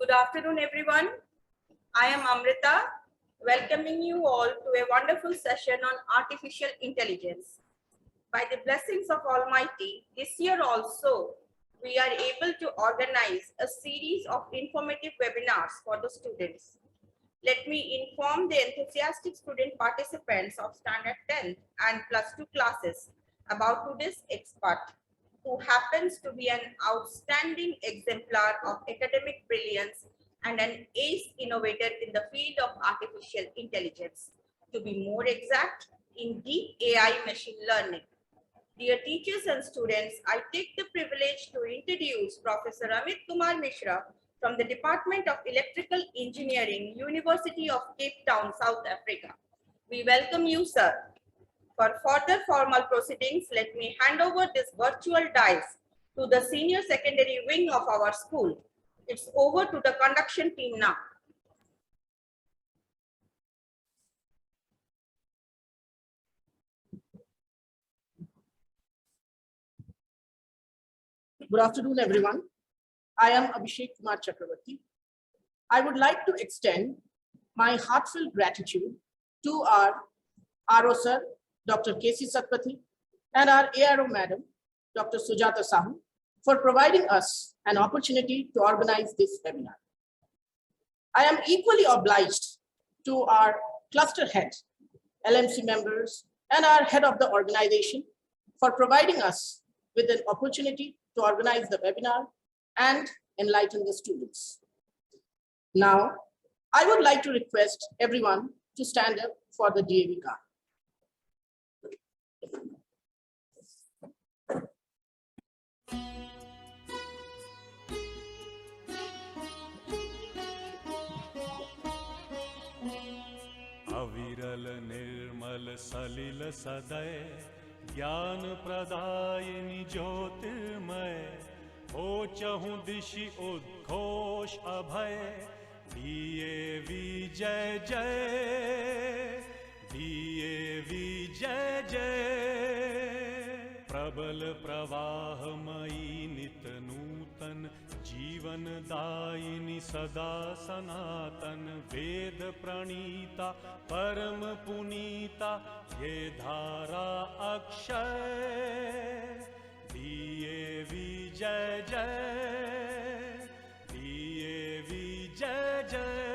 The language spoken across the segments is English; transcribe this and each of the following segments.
Good afternoon, everyone. I am Amrita, welcoming you all to a wonderful session on artificial intelligence. By the blessings of Almighty, this year also, we are able to organize a series of informative webinars for the students. Let me inform the enthusiastic student participants of Standard 10th and Plus 2 classes about today's expert, who happens to be an outstanding exemplar of academic brilliance and an ace innovator in the field of artificial intelligence. To be more exact, in deep AI machine learning. Dear teachers and students, I take the privilege to introduce Professor Amit Kumar Mishra from the Department of Electrical Engineering, University of Cape Town, South Africa. We welcome you, sir. For further formal proceedings, let me hand over this virtual dais to the senior secondary wing of our school. It's over to the conduction team now. Good afternoon, everyone. I am Abhishek Kumar Chakravarti. I would like to extend my heartfelt gratitude to our RO sir, Dr. K.C. Satpathy, and our ARO madam, Dr. Sujata Sahu, for providing us an opportunity to organize this webinar. I am equally obliged to our cluster head, LMC members, and our head of the organization for providing us with an opportunity to organize the webinar and enlighten the students. Now, I would like to request everyone to stand up for the D.A.V. card. अविरल निर्मल सलिल सदय ज्ञान प्रदायिनी ज्योतिर्मय हो चहु दिशि उद्घोष अभय D.A.V जय जय D.A.V जय जय प्रबल प्रवाहमयी नित नूतन जीवन दायिनी सदा सनातन वेद प्रणीता परम पुनीता ये धारा अक्षय D.A.V जय जय D.A.V जय जय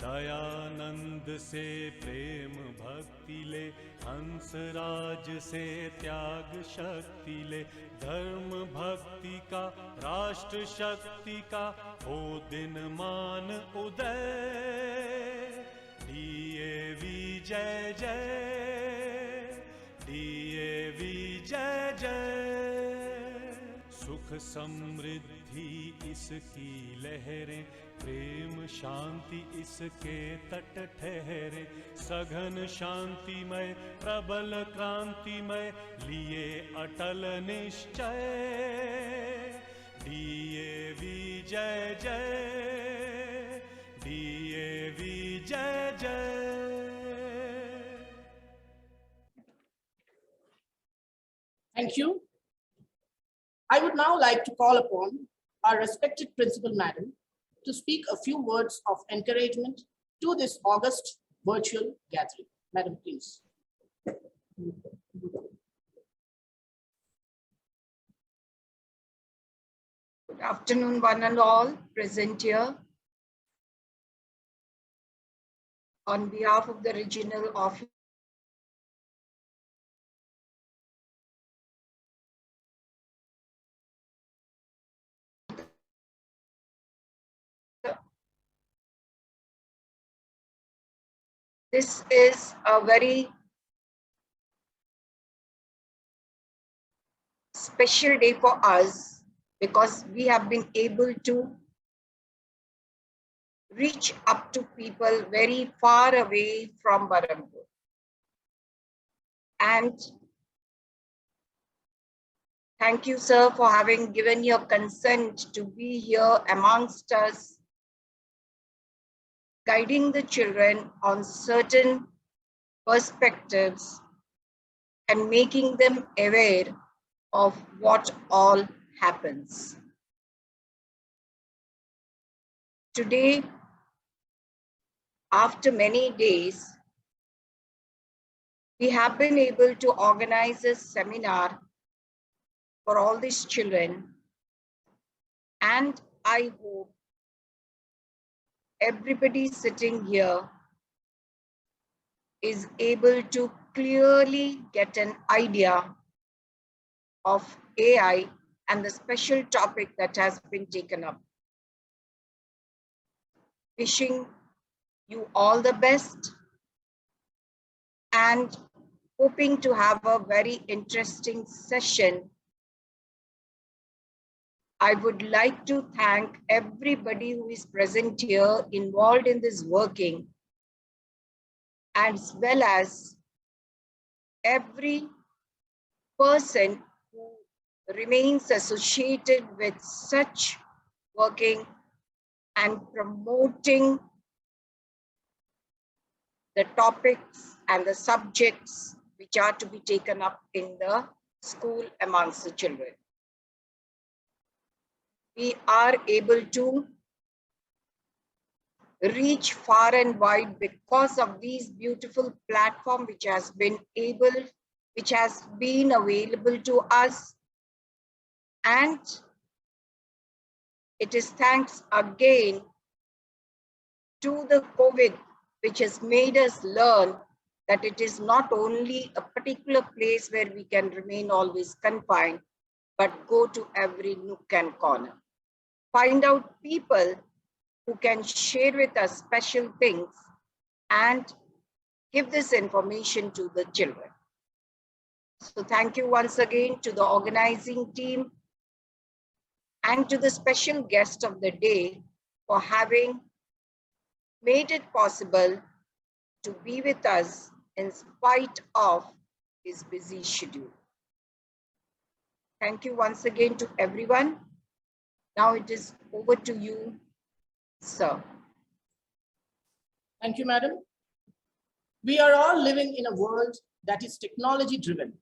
दयानंद से प्रेम भक्ति ले हंसराज से त्याग शक्ति ले धर्म भक्ति का राष्ट्र शक्ति का हो दिन मान उदय D.A.V जय जय D.A.V जय जय सुख समृद्धि इसकी लहरें प्रेम शांति इसके तट ठहरे सघन शांतिमय प्रबल क्रांतिमय लिए अटल निश्चय D.A.V जय जय D.A.V जय जय Thank you. I would now like to call upon our respected principal madam to speak a few words of encouragement to this August virtual gathering. Madam, please. Good afternoon, one and all present here. On behalf of the regional office, this is a very special day for us because we have been able to reach up to people very far away from Berhampur. And thank you, sir, for having given your consent to be here amongst us, guiding the children on certain perspectives and making them aware of what all happens. today, after many days, we have been able to organize a seminar for all these children. And I hope everybody sitting here is able to clearly get an idea of AI and the special topic that has been taken up. Wishing you all the best and hoping to have a very interesting session. I would like to thank everybody who is present here involved in this working, as well as every person who remains associated with such working and promoting the topics and the subjects which are to be taken up in the school amongst the children. We are able to reach far and wide because of these beautiful platform which has been available to us. And it is thanks again to the COVID, which has made us learn that it is not only a particular place where we can remain always confined, but go to every nook and corner. Find out people who can share with us special things and give this information to the children. So thank you once again to the organizing team and to the special guest of the day for having made it possible to be with us in spite of his busy schedule. Thank you once again to everyone. Now it is over to you, sir. Thank you, madam. We are all living in a world that is technology driven.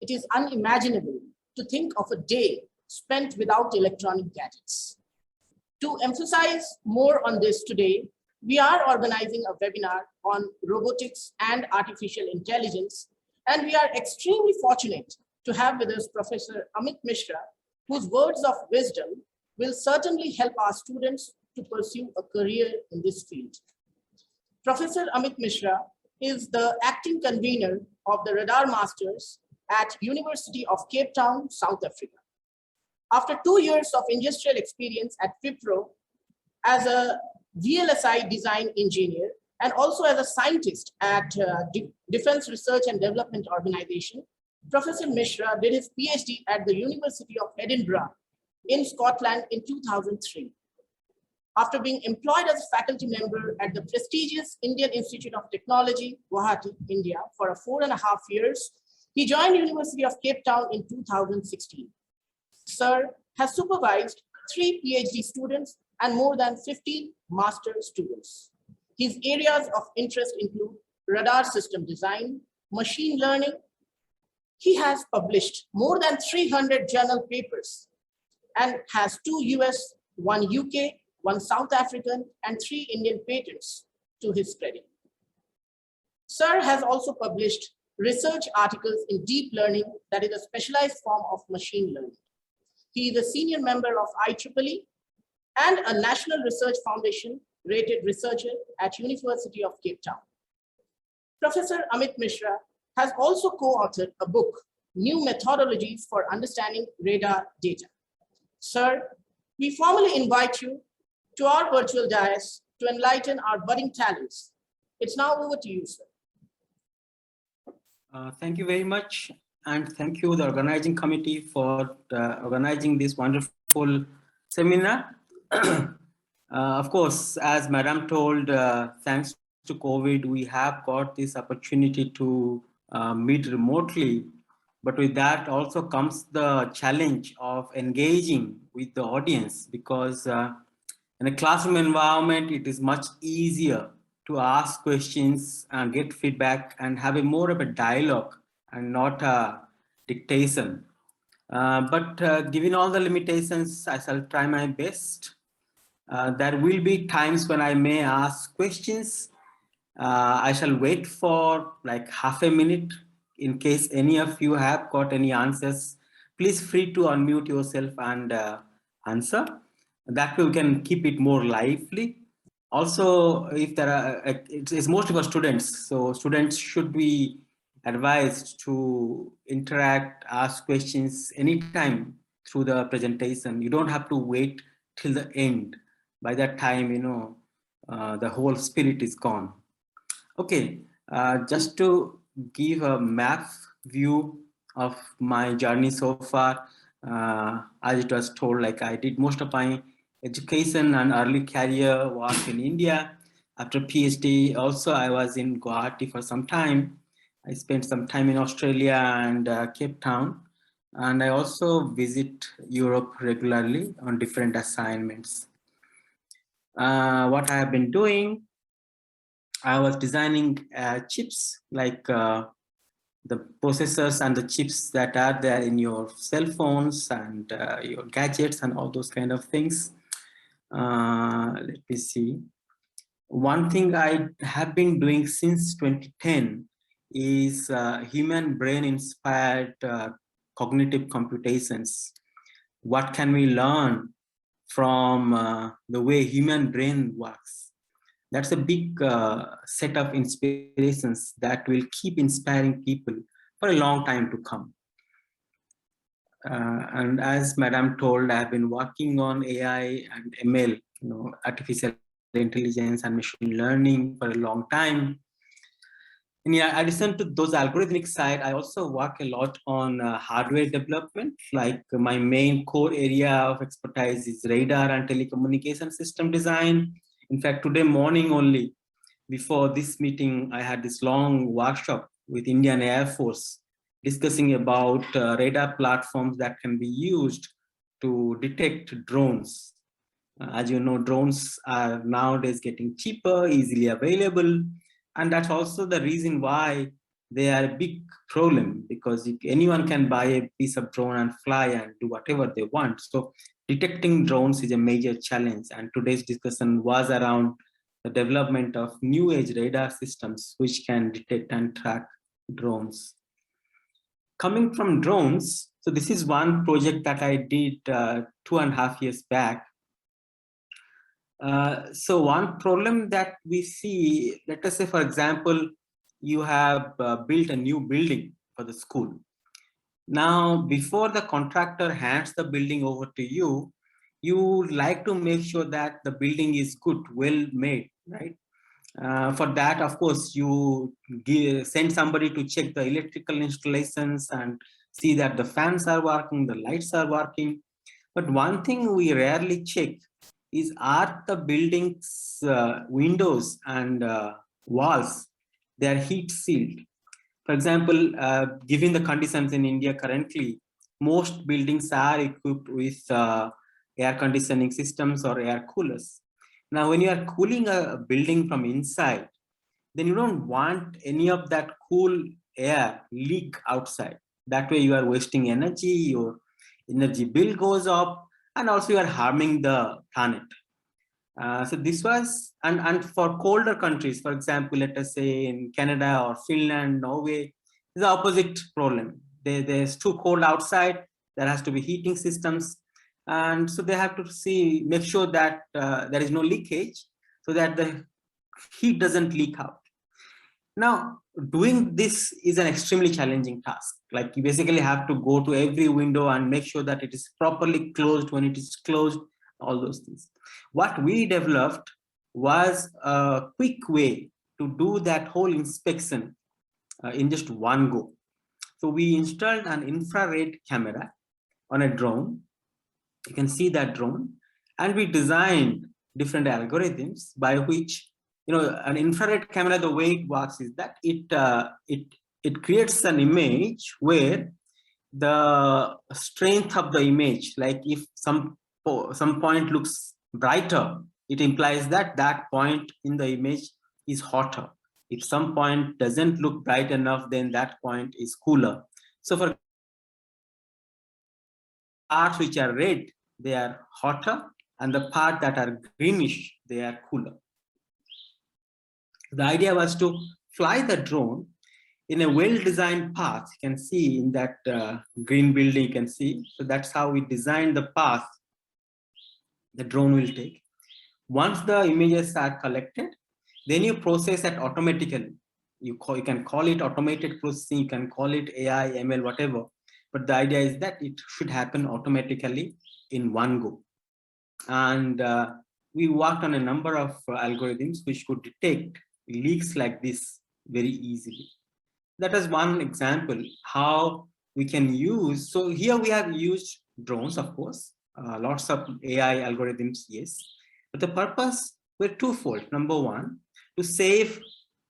It is unimaginable to think of a day spent without electronic gadgets. To emphasize more on this today, we are organizing a webinar on robotics and artificial intelligence, and we are extremely fortunate to have with us Professor Amit Mishra, whose words of wisdom will certainly help our students to pursue a career in this field. Professor Amit Mishra is the acting convener of the Radar Masters at University of Cape Town, South Africa. After 2 years of industrial experience at Wipro as a VLSI design engineer and also as a scientist at Defense Research and Development Organization, Professor Mishra did his PhD at the University of Edinburgh in Scotland in 2003. After being employed as a faculty member at the prestigious Indian Institute of Technology, Guwahati, India, for 4.5 years, he joined University of Cape Town in 2016. Sir has supervised 3 PhD students and more than 15 master students. His areas of interest include radar system design, machine learning. He has published more than 300 journal papers and has 2 US, 1 UK, 1 South African, and 3 Indian patents to his credit. Sir has also published research articles in deep learning, that is a specialized form of machine learning. He is a senior member of IEEE and a National Research Foundation rated researcher at University of Cape Town. Professor Amit Mishra has also co-authored a book, New Methodologies for Understanding Radar Data. Sir, we formally invite you to our virtual dais to enlighten our budding talents. It's now over to you, sir. Thank you very much. And thank you, the organizing committee, for organizing this wonderful seminar. Of course, as Madam told, thanks to COVID, we have got this opportunity to meet remotely. But with that also comes the challenge of engaging with the audience, because in a classroom environment, it is much easier to ask questions and get feedback and have a more of a dialogue and not a dictation. But given all the limitations, I shall try my best. There will be times when I may ask questions. I shall wait for like half a minute in case any of you have got any answers. Please free to unmute yourself and answer. That way we can keep it more lively. Also, if there are, it's mostly for students, so students should be advised to interact, ask questions anytime through the presentation. You don't have to wait till the end. By that time, the whole spirit is gone. Okay, just to give a map view of my journey so far, as it was told, like I did most of my education and early career work in India. After PhD, also I was in Guwahati for some time. I spent some time in Australia and Cape Town. And I also visit Europe regularly on different assignments. What I have been doing, I was designing chips like the processors and the chips that are there in your cell phones and your gadgets and all those kind of things. Let me see. One thing I have been doing since 2010 is human brain inspired cognitive computations. What can we learn from the way human brain works? That's a big set of inspirations that will keep inspiring people for a long time to come. And as Madam told, I have been working on AI and ML, artificial intelligence and machine learning for a long time. In addition to those algorithmic side, I also work a lot on hardware development. Like my main core area of expertise is radar and telecommunication system design. In fact, today morning only, before this meeting, I had this long workshop with Indian Air Force discussing about radar platforms that can be used to detect drones. As you know, drones are nowadays getting cheaper, easily available. And that's also the reason why they are a big problem, because anyone can buy a piece of drone and fly and do whatever they want. So detecting drones is a major challenge. And today's discussion was around the development of new age radar systems which can detect and track drones. Coming from drones, so this is one project that I did 2.5 years back. So one problem that we see, let us say, for example, you have built a new building for the school. Now, before the contractor hands the building over to you, you would like to make sure that the building is good, well made, right? For that, of course, you send somebody to check the electrical installations and see that the fans are working, the lights are working. But one thing we rarely check is, are the building's windows and walls, they are heat sealed. For example, given the conditions in India currently, most buildings are equipped with air conditioning systems or air coolers. Now, when you are cooling a building from inside, then you don't want any of that cool air leak outside. That way you are wasting energy, your energy bill goes up, and also you are harming the planet. So this was, and for colder countries, for example, let us say in Canada or Finland, Norway, the opposite problem. There's too cold outside, there has to be heating systems. And so they have to make sure that there is no leakage so that the heat doesn't leak out. Now, doing this is an extremely challenging task. Like you basically have to go to every window and make sure that it is properly closed when it is closed, all those things. What we developed was a quick way to do that whole inspection in just one go. So we installed an infrared camera on a drone. You can see that drone, and we designed different algorithms by which, an infrared camera, the way it works is that it creates an image where the strength of the image, like if some point looks brighter, it implies that that point in the image is hotter. If some point doesn't look bright enough, then that point is cooler. So for parts which are red, they are hotter, and the part that are greenish, they are cooler. The idea was to fly the drone in a well-designed path. You can see in that green building, you can see. So that's how we designed the path the drone will take. Once the images are collected, then you process it automatically. You can call it automated processing, you can call it AI, ML, whatever. But the idea is that it should happen automatically in one go. And we worked on a number of algorithms which could detect leaks like this very easily. That is one example how we can use. So here we have used drones, of course, lots of AI algorithms, yes. But the purpose were twofold. Number one, to save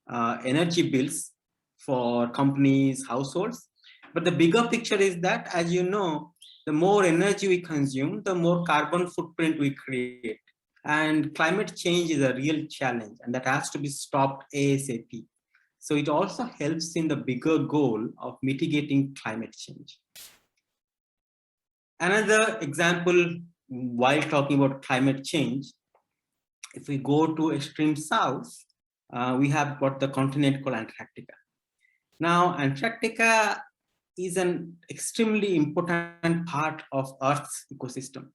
energy bills for companies, households. But the bigger picture is that, as you know, the more energy we consume, the more carbon footprint we create. And climate change is a real challenge, and that has to be stopped ASAP. So it also helps in the bigger goal of mitigating climate change. Another example, while talking about climate change, if we go to extreme south, we have got the continent called Antarctica. Now, Antarctica is an extremely important part of Earth's ecosystem.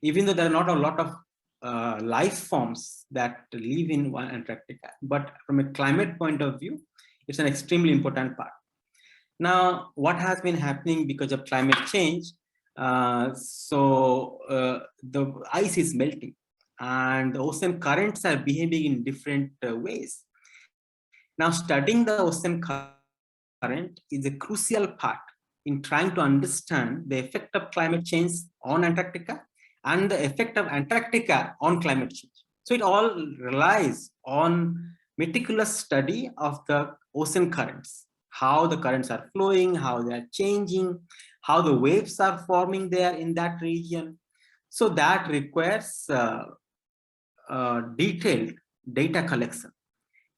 Even though there are not a lot of life forms that live in Antarctica, but from a climate point of view, it's an extremely important part. Now, what has been happening because of climate change? The ice is melting and the ocean currents are behaving in different ways. Now, studying the ocean current is a crucial part in trying to understand the effect of climate change on Antarctica and the effect of Antarctica on climate change. So it all relies on meticulous study of the ocean currents, how the currents are flowing, how they are changing, how the waves are forming there in that region. So that requires detailed data collection.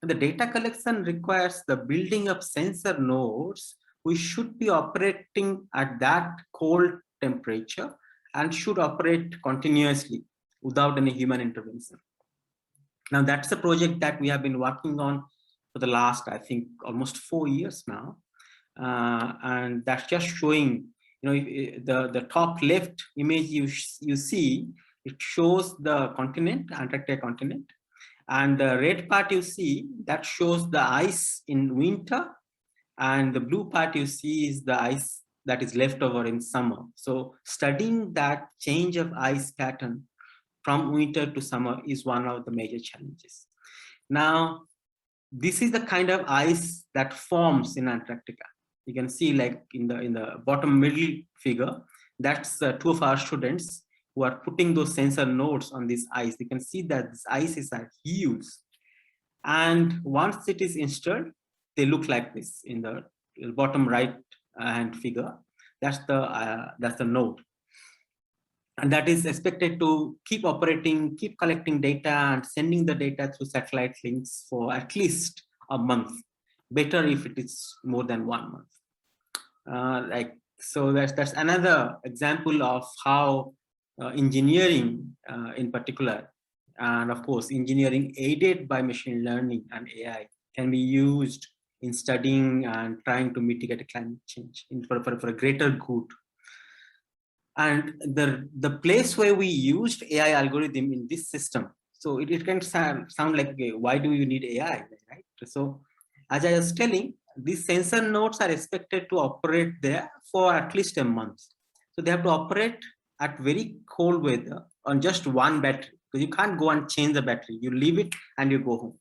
And the data collection requires the building of sensor nodes which should be operating at that cold temperature and should operate continuously without any human intervention. Now that's a project that we have been working on for the last, I think, almost 4 years now. And that's just showing, you know, the top left image you see, it shows the continent, Antarctic continent. And the red part you see, that shows the ice in winter. And the blue part you see is the ice that is left over in summer. So studying that change of ice pattern from winter to summer is one of the major challenges. Now, this is the kind of ice that forms in Antarctica. You can see, like in the bottom middle figure, that's 2 of our students who are putting those sensor nodes on this ice. You can see that this ice is huge. And once it is installed, they look like this in the bottom right hand figure. That's the node. And that is expected to keep operating, keep collecting data and sending the data through satellite links for at least a month. Better if it is more than 1 month. So that's another example of how engineering in particular, and of course engineering aided by machine learning and AI, can be used in studying and trying to mitigate climate change for a greater good. And the place where we used AI algorithm in this system, so it can sound like, okay, why do you need AI, right? So as I was telling, these sensor nodes are expected to operate there for at least a month. So they have to operate at very cold weather on just one battery, because you can't go and change the battery. You leave it and you go home,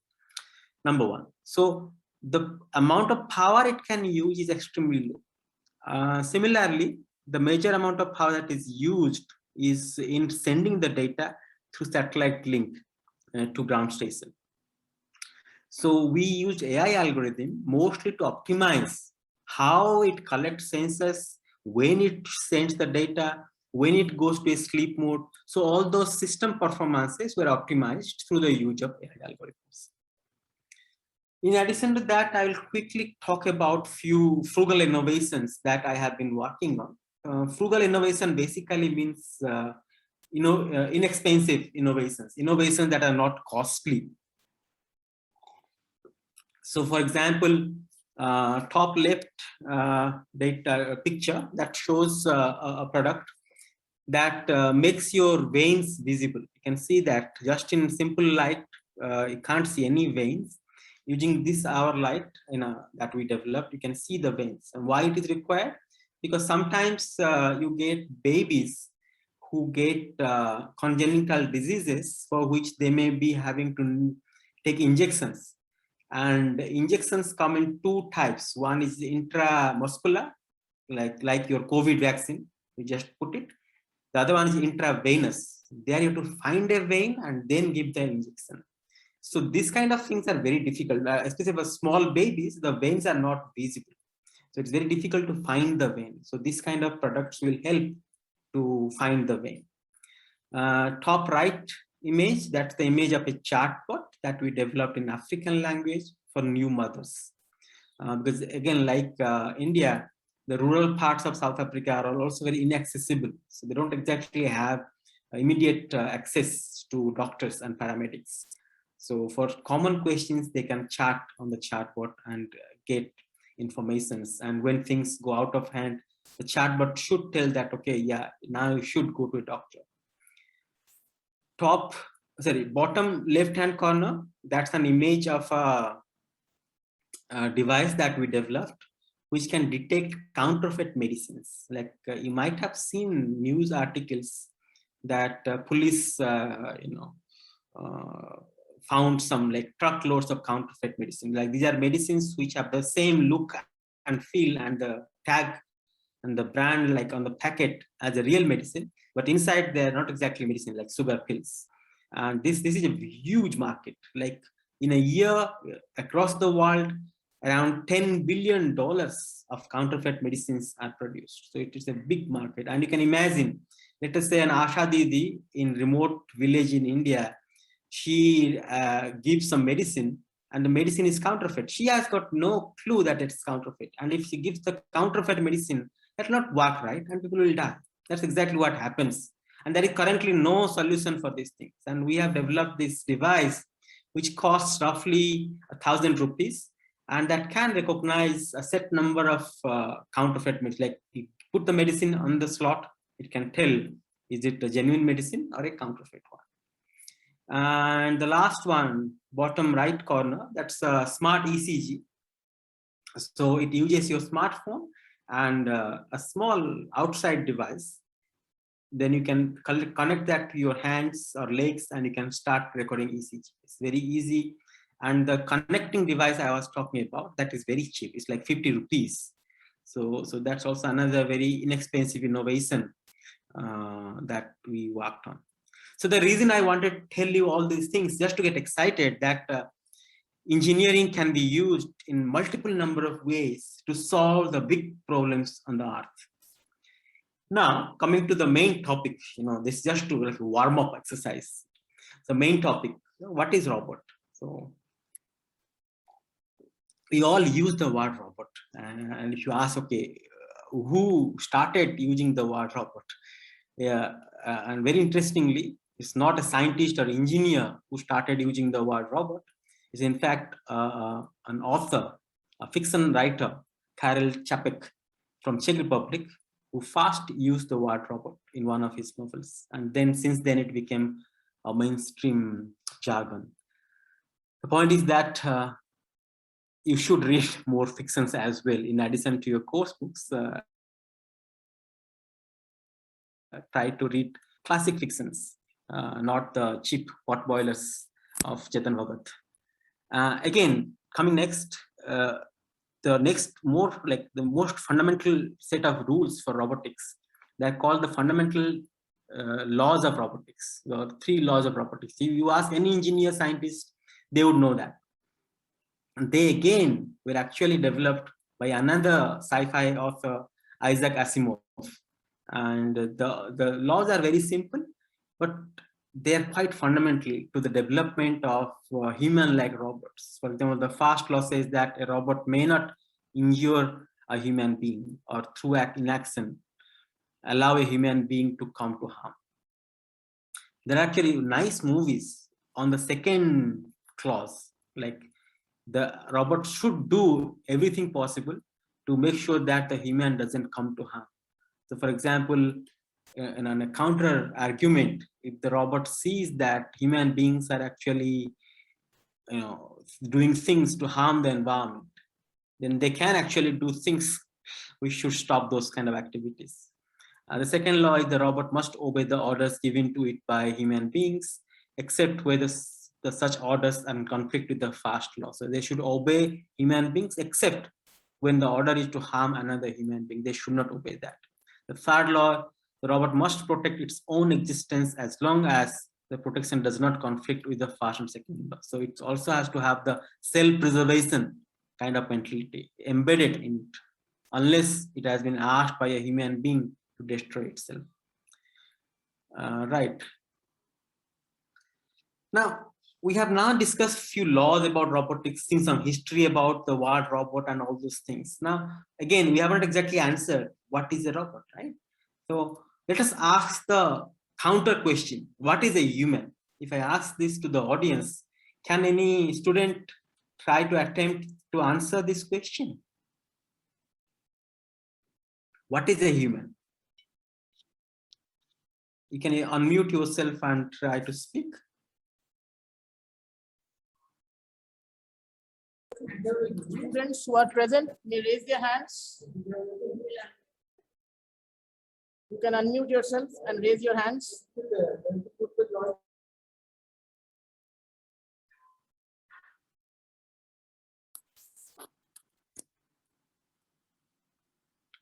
number one. So the amount of power it can use is extremely low. Similarly, the major amount of power that is used is in sending the data through satellite link to ground station. So we used AI algorithm mostly to optimize how it collects sensors, when it sends the data, when it goes to a sleep mode. So all those system performances were optimized through the use of AI algorithms. In addition to that, I will quickly talk about few frugal innovations that I have been working on. Frugal innovation basically means inexpensive innovations that are not costly. So for example, top left data picture that shows a product that makes your veins visible. You can see that just in simple light, you can't see any veins. Using this our light that we developed, you can see the veins. And why it is required? Because sometimes you get babies who get congenital diseases for which they may be having to take injections. And injections come in two types. One is intramuscular, like your COVID vaccine, you just put it. The other one is intravenous. There you have to find a vein and then give the injection. So these kind of things are very difficult, especially for small babies, the veins are not visible. So it's very difficult to find the vein. So this kind of products will help to find the vein. Top right image, that's the image of a chatbot that we developed in African language for new mothers. Because again, like India, the rural parts of South Africa are also very inaccessible. So they don't exactly have immediate access to doctors and paramedics. So for common questions, they can chat on the chatbot and get informations. And when things go out of hand, the chatbot should tell that, okay, yeah, now you should go to a doctor. Bottom left-hand corner, that's an image of a device that we developed, which can detect counterfeit medicines. Like you might have seen news articles that police, found some like truckloads of counterfeit medicine. Like these are medicines which have the same look and feel and the tag and the brand like on the packet as a real medicine, but inside they're not exactly medicine, like sugar pills. And this is a huge market. Like in a year across the world, around $10 billion of counterfeit medicines are produced. So it is a big market. And you can imagine, let us say an Asha Didi in remote village in India, she gives some medicine and the medicine is counterfeit. She has got no clue that it's counterfeit. And if she gives the counterfeit medicine, that will not work, right? And people will die. That's exactly what happens. And there is currently no solution for these things. And we have developed this device which costs roughly 1,000 rupees. And that can recognize a set number of counterfeit medicine. Like you put the medicine on the slot, it can tell, is it a genuine medicine or a counterfeit one? And the last one, bottom right corner, that's a smart ECG. So it uses your smartphone and a small outside device. Then you can connect that to your hands or legs and you can start recording ECG. It's very easy. And the connecting device I was talking about, that is very cheap. It's like 50 rupees. So that's also another very inexpensive innovation that we worked on. So the reason I wanted to tell you all these things, just to get excited that engineering can be used in multiple number of ways to solve the big problems on the earth. Now, coming to the main topic, this is just to like warm up exercise. The main topic, what is robot? So we all use the word robot. And if you ask, okay, who started using the word robot? Yeah, and very interestingly, it's not a scientist or engineer who started using the word robot. It's in fact an author, a fiction writer, Karel Čapek from Czech Republic, who first used the word robot in one of his novels. And then since then it became a mainstream jargon. The point is that you should read more fictions as well. In addition to your course books, try to read classic fictions, not the cheap pot boilers of Chetan Bhagat. Again, coming next, the next the most fundamental set of rules for robotics, they're called the fundamental laws of robotics, the 3 laws of robotics. If you ask any engineer, scientist, they would know that. And they again were actually developed by another sci-fi author, Isaac Asimov. And the laws are very simple, but they are quite fundamentally to the development of human-like robots. For example, the first law says that a robot may not injure a human being or through inaction allow a human being to come to harm. There are actually nice movies on the second clause, like the robot should do everything possible to make sure that the human doesn't come to harm. So for example, in a counter argument, if the robot sees that human beings are actually doing things to harm the environment, then they can actually do things. We should stop those kind of activities. The second law is the robot must obey the orders given to it by human beings, except where the such orders are in conflict with the first law. So they should obey human beings, except when the order is to harm another human being. They should not obey that. The third law, the robot must protect its own existence as long as the protection does not conflict with the first and second law. So it also has to have the self-preservation kind of mentality embedded in it, unless it has been asked by a human being to destroy itself. Right. Now, we have now discussed a few laws about robotics, seen some history about the word robot and all those things. Now, again, we haven't exactly answered what is a robot, right? So let us ask the counter question. What is a human? If I ask this to the audience, can any student try to attempt to answer this question? What is a human? You can unmute yourself and try to speak. Students who are present may raise their hands. You can unmute yourself and raise your hands.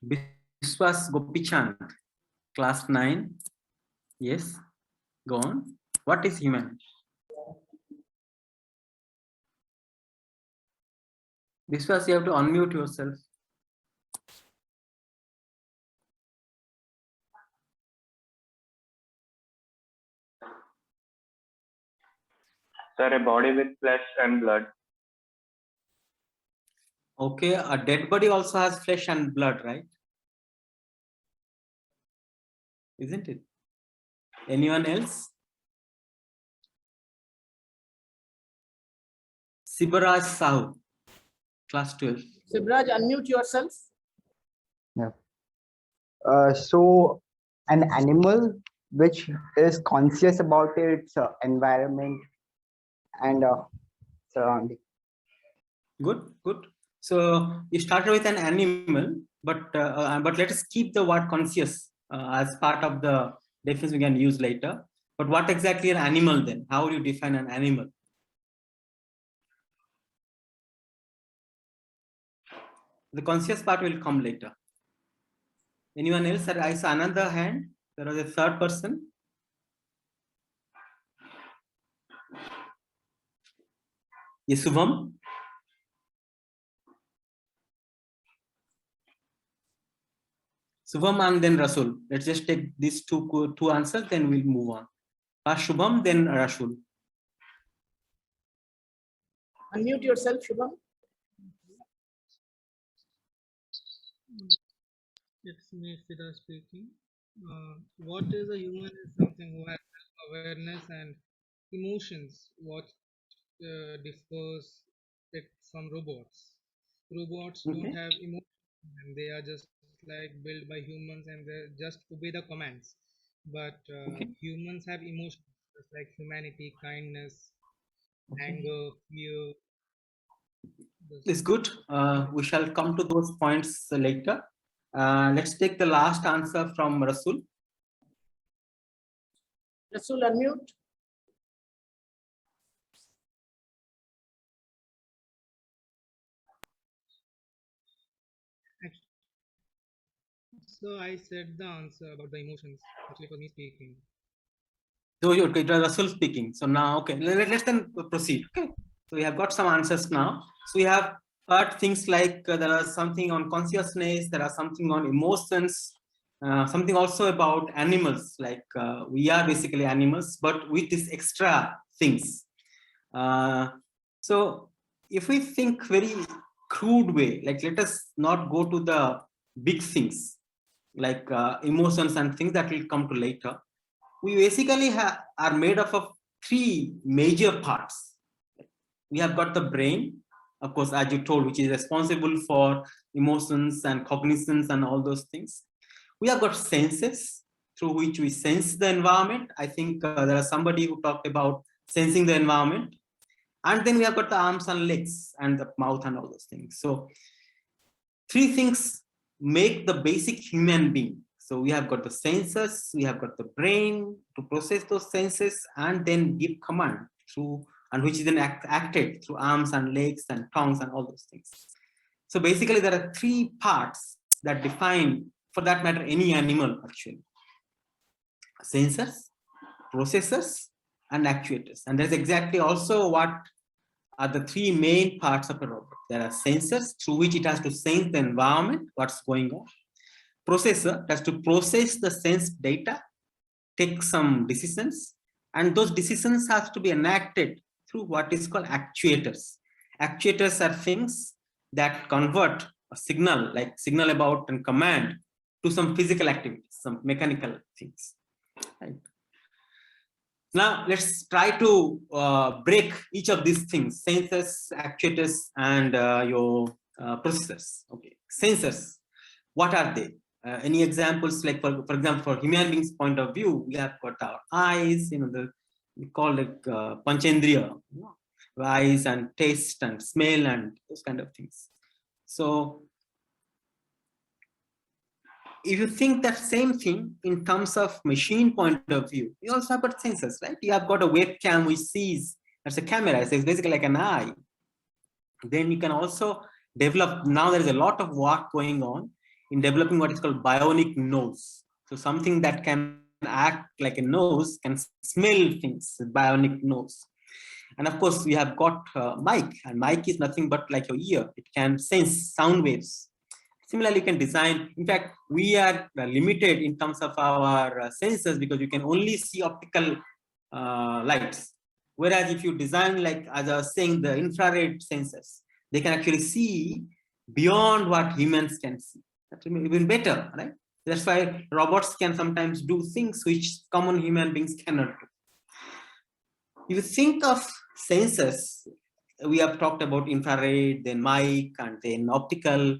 Biswas Gopichand, class 9. Yes, go on. What is human? Biswas, you have to unmute yourself. Sir, a body with flesh and blood. Okay, a dead body also has flesh and blood, right? Isn't it? Anyone else? Sibaraj Sahu, class 12. Sibraj, unmute yourself. Yeah. So an animal which is conscious about its environment and surrounding. Good, good. So you started with an animal, but let us keep the word conscious as part of the definition we can use later. But what exactly an animal then? How do you define an animal? The conscious part will come later. Anyone else? I saw another hand. There was a third person. Yes, Subham. Subham and then Rasul. Let's just take these two answers, then we'll move on. First Shubham, then Rasul. Unmute yourself, Shubham. It's me, Fida speaking. What is a human is something who has awareness and emotions. What differs it from robots? Robots don't have emotions, and they are just like built by humans, and they just obey the commands. But humans have emotions, just like humanity, kindness, anger, fear. It's good. We shall come to those points later. Let's take the last answer from Rasul. Rasul, unmute. So I said the answer about the emotions. Actually, for me speaking. So okay, it was Rasul speaking. So now, okay, let's then proceed. Okay. So we have got some answers now. So we have heard things like there are something on consciousness, there are something on emotions, something also about animals, like we are basically animals, but with these extra things. So if we think very crude way, like let us not go to the big things like emotions and things that will come to later. we basically are made up of three major parts. We have got the brain, of course, as you told, which is responsible for emotions and cognitions and all those things. We have got senses through which we sense the environment. I think there is somebody who talked about sensing the environment. And then we have got the arms and legs and the mouth and all those things. So three things make the basic human being. So we have got the senses, we have got the brain to process those senses and then give command through, and which is then acted through arms and legs and tongues and all those things. So basically there are three parts that define, for that matter, any animal actually. Sensors, processors, and actuators. And that's exactly also what are the three main parts of a robot. There are sensors through which it has to sense the environment, what's going on. Processor has to process the sensed data, take some decisions, and those decisions have to be enacted through what is called actuators. Actuators are things that convert a signal, like signal about and command, to some physical activities, some mechanical things. Right. Now let's try to break each of these things: sensors, actuators, and your processors. Okay, sensors. What are they? Any examples? Like for example, for human beings' point of view, we have got our eyes. We call it panchendriya, eyes and taste and smell and those kind of things. So if you think that same thing in terms of machine point of view, you also have got sensors, right? You have got a webcam which sees, that's a camera, so it's basically like an eye. Then you can also develop, now there is a lot of work going on in developing what is called bionic nose. So something that can act like a nose, can smell things, bionic nose. And of course, we have got mic, and mic is nothing but like your ear. It can sense sound waves. Similarly, you can design. In fact, we are limited in terms of our sensors because you can only see optical lights. Whereas if you design, like as I was saying, the infrared sensors, they can actually see beyond what humans can see. That's even better, right? That's why robots can sometimes do things which common human beings cannot do. If you think of sensors, we have talked about infrared, then mic, and then optical.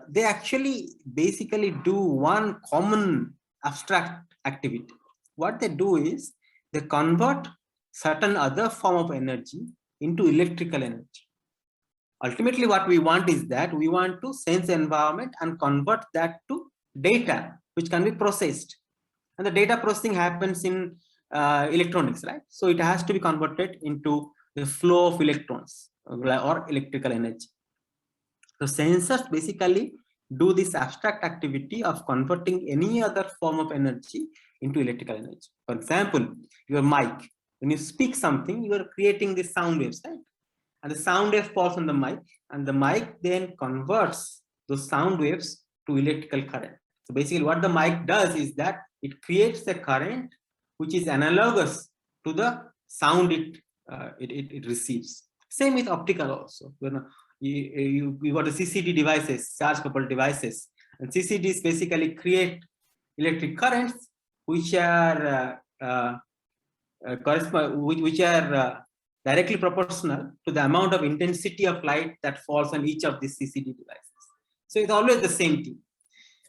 They actually basically do one common abstract activity. What they do is they convert certain other form of energy into electrical energy. Ultimately, what we want is that we want to sense the environment and convert that to data, which can be processed. And the data processing happens in electronics, right? So it has to be converted into the flow of electrons or electrical energy. So sensors basically do this abstract activity of converting any other form of energy into electrical energy. For example, your mic, when you speak something, you are creating this sound waves, right? And the sound wave falls on the mic, and the mic then converts those sound waves to electrical current. So basically what the mic does is that it creates a current which is analogous to the sound it receives. Same with optical also. When you got the CCD devices, charge coupled devices, and CCDs basically create electric currents which are directly proportional to the amount of intensity of light that falls on each of these CCD devices. So it's always the same thing.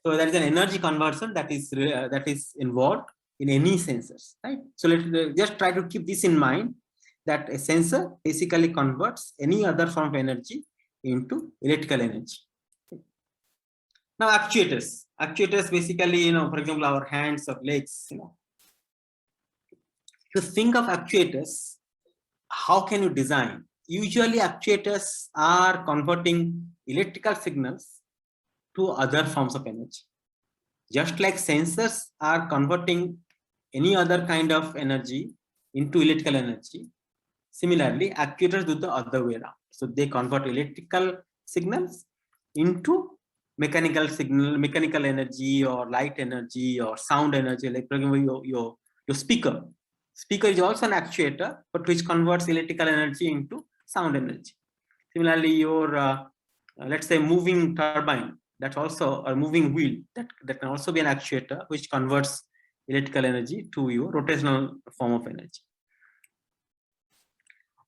So there is an energy conversion that is involved in any sensors, right? So let's just try to keep this in mind, that a sensor basically converts any other form of energy into electrical energy. Now actuators. Actuators basically, for example, our hands or legs, To think of actuators, how can you design? Usually actuators are converting electrical signals to other forms of energy. Just like sensors are converting any other kind of energy into electrical energy, similarly, actuators do the other way around. So they convert electrical signals into mechanical energy or light energy or sound energy. Like for example, your speaker. Speaker is also an actuator, but which converts electrical energy into sound energy. Similarly, your let's say moving turbine, that's also a moving wheel that can also be an actuator which converts electrical energy to your rotational form of energy.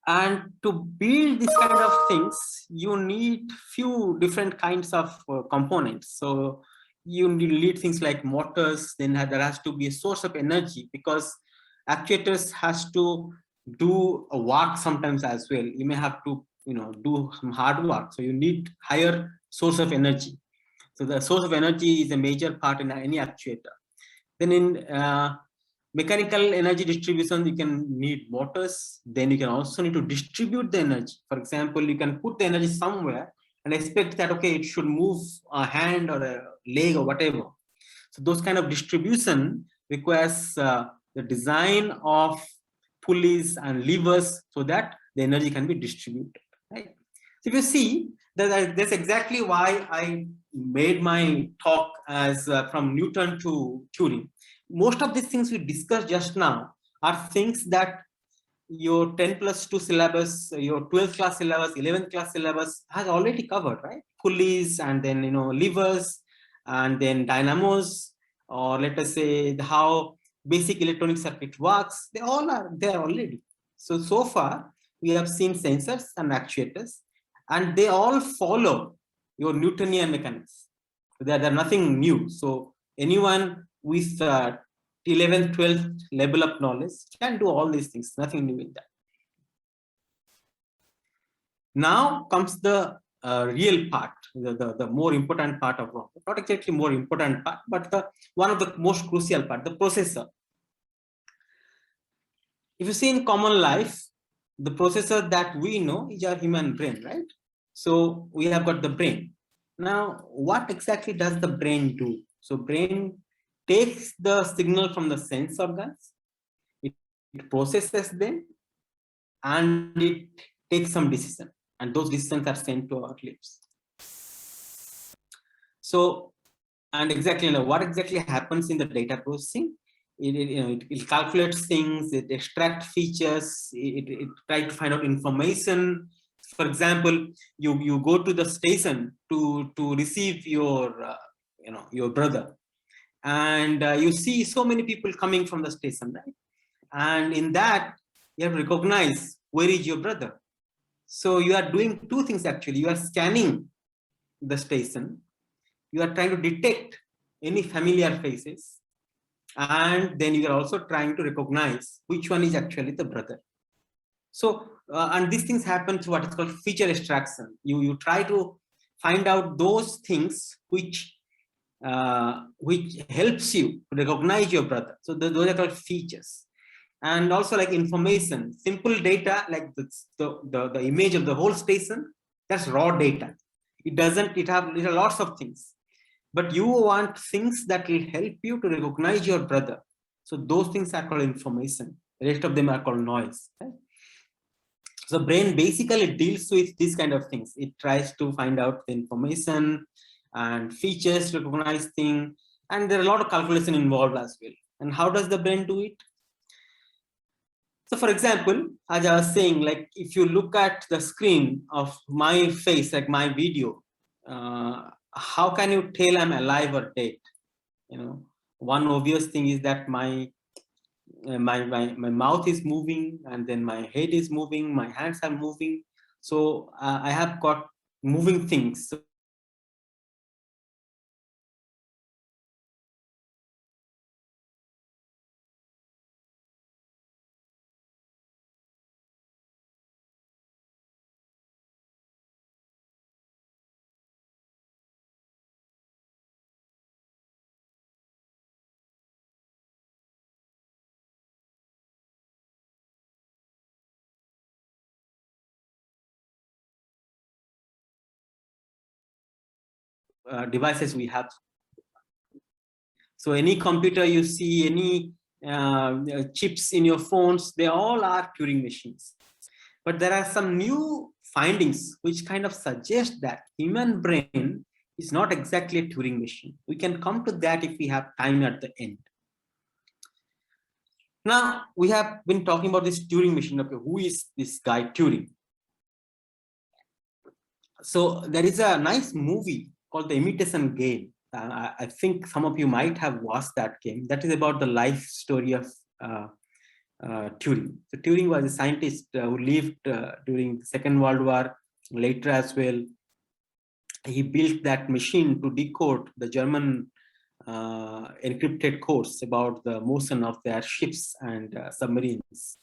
And to build this kind of things, you need few different kinds of components. So you need things like motors, then there has to be a source of energy, because actuators has to do a work sometimes as well. You may have to do some hard work, so you need higher source of energy. So the source of energy is a major part in any actuator. Then in mechanical energy distribution, you can need motors. Then you can also need to distribute the energy. For example, you can put the energy somewhere and expect that, okay, it should move a hand or a leg or whatever. So those kind of distribution requires the design of pulleys and levers so that the energy can be distributed, right? So if you see, that's exactly why I made my talk as from Newton to Turing. Most of these things we discussed just now are things that your 10+2 syllabus, your 12th class syllabus, 11th class syllabus has already covered, right? Pulleys, and then levers, and then dynamos, or let us say how basic electronic circuit works. They all are there already. So far we have seen sensors and actuators, and they all follow your Newtonian mechanics. They're nothing new. So anyone with 11th, 12th level of knowledge can do all these things, nothing new in that. Now comes the real part, the more important part of robot. Not exactly more important part, but one of the most crucial part, the processor. If you see in common life, the processor that we know is our human brain, right? So we have got the brain. Now, what exactly does the brain do? So brain takes the signal from the sense organs, it processes them, and it takes some decision, and those decisions are sent to our lips. So, and exactly what exactly happens in the data processing? It calculates things, it extracts features, it tries to find out information. For example, you go to the station to receive your your brother, and you see so many people coming from the station, right? And in that you have to recognize where is your brother. So you are doing two things actually. You are scanning the station, you are trying to detect any familiar faces, and then you are also trying to recognize which one is actually the brother. So and these things happen through what is called feature extraction. You try to find out those things which helps you to recognize your brother. So those are called features. And also like information, simple data like the image of the whole station, that's raw data. It have lots of things, but you want things that will help you to recognize your brother. So those things are called information. The rest of them are called noise. Right? So brain basically deals with these kind of things. It tries to find out the information and features, recognize things, and there are a lot of calculation involved as well. And how does the brain do it? So for example, as I was saying, like if you look at the screen of my face, like my video, how can you tell I'm alive or dead? One obvious thing is that my mouth is moving, and then my head is moving, my hands are moving. So I have got moving things. So devices we have. So any computer you see, any chips in your phones, they all are Turing machines. But there are some new findings which kind of suggest that human brain is not exactly a Turing machine. We can come to that if we have time at the end. Now, we have been talking about this Turing machine. Okay, who is this guy Turing? So there is a nice movie called The Imitation Game. I think some of you might have watched that game. That is about the life story of Turing. So Turing was a scientist who lived during the Second World War, later as well. He built that machine to decode the German encrypted codes about the motion of their ships and submarines.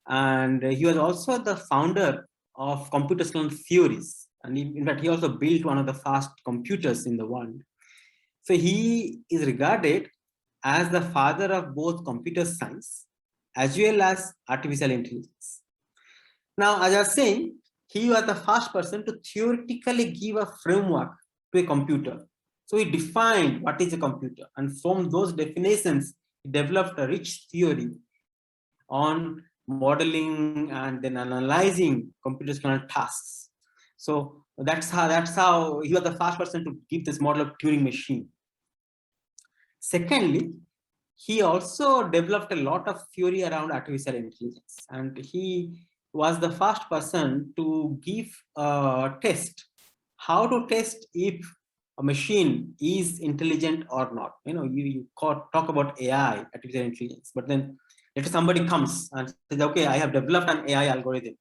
And he was also the founder of computational theories. And in fact, he also built one of the fast computers in the world. So he is regarded as the father of both computer science as well as artificial intelligence. Now, as I was saying, he was the first person to theoretically give a framework to a computer. So he defined what is a computer, and from those definitions, he developed a rich theory on modeling and then analyzing computational tasks. So that's how he was the first person to give this model of Turing machine. Secondly, he also developed a lot of theory around artificial intelligence, and he was the first person to give a test, how to test if a machine is intelligent or not. You know, you talk about AI, artificial intelligence, but then if somebody comes and says, okay, I have developed an AI algorithm,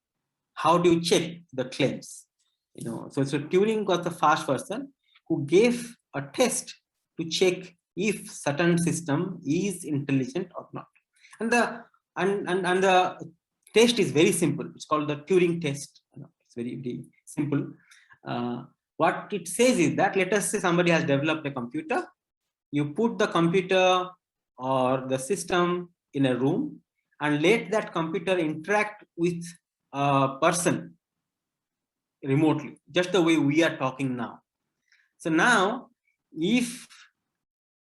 how do you check the claims? You know, so Turing was the first person who gave a test to check if certain system is intelligent or not. And the test is very simple. It's called the Turing test. It's very, very simple. What it says is that, let us say somebody has developed a computer. You put the computer or the system in a room and let that computer interact with a person remotely, just the way we are talking now. So now, if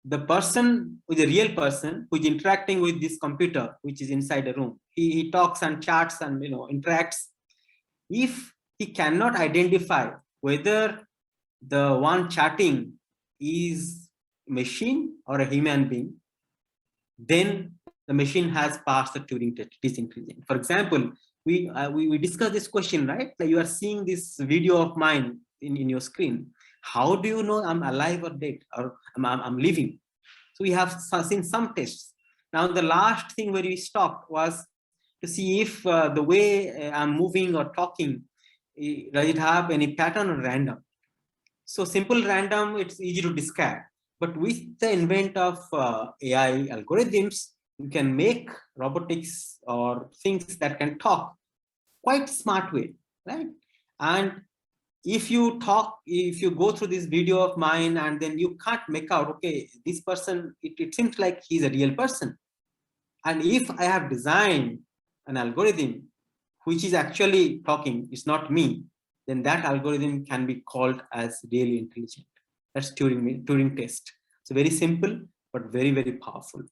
the person with a real person who is interacting with this computer, which is inside a room, he talks and chats and interacts. If he cannot identify whether the one chatting is a machine or a human being, then the machine has passed the Turing test. It is intelligent. For example, we discussed this question, right? Like you are seeing this video of mine in your screen. How do you know I'm alive or dead, or I'm living? So we have seen some tests. Now the last thing where we stopped was to see if the way I'm moving or talking, does it have any pattern or random? So simple random, it's easy to discard. But with the invent of AI algorithms, you can make robotics or things that can talk quite smart way, right? And if you go through this video of mine and then you can't make out, okay, this person, it seems like he's a real person. And if I have designed an algorithm which is actually talking, it's not me, then that algorithm can be called as really intelligent. That's Turing test. So very simple, but very, very powerful.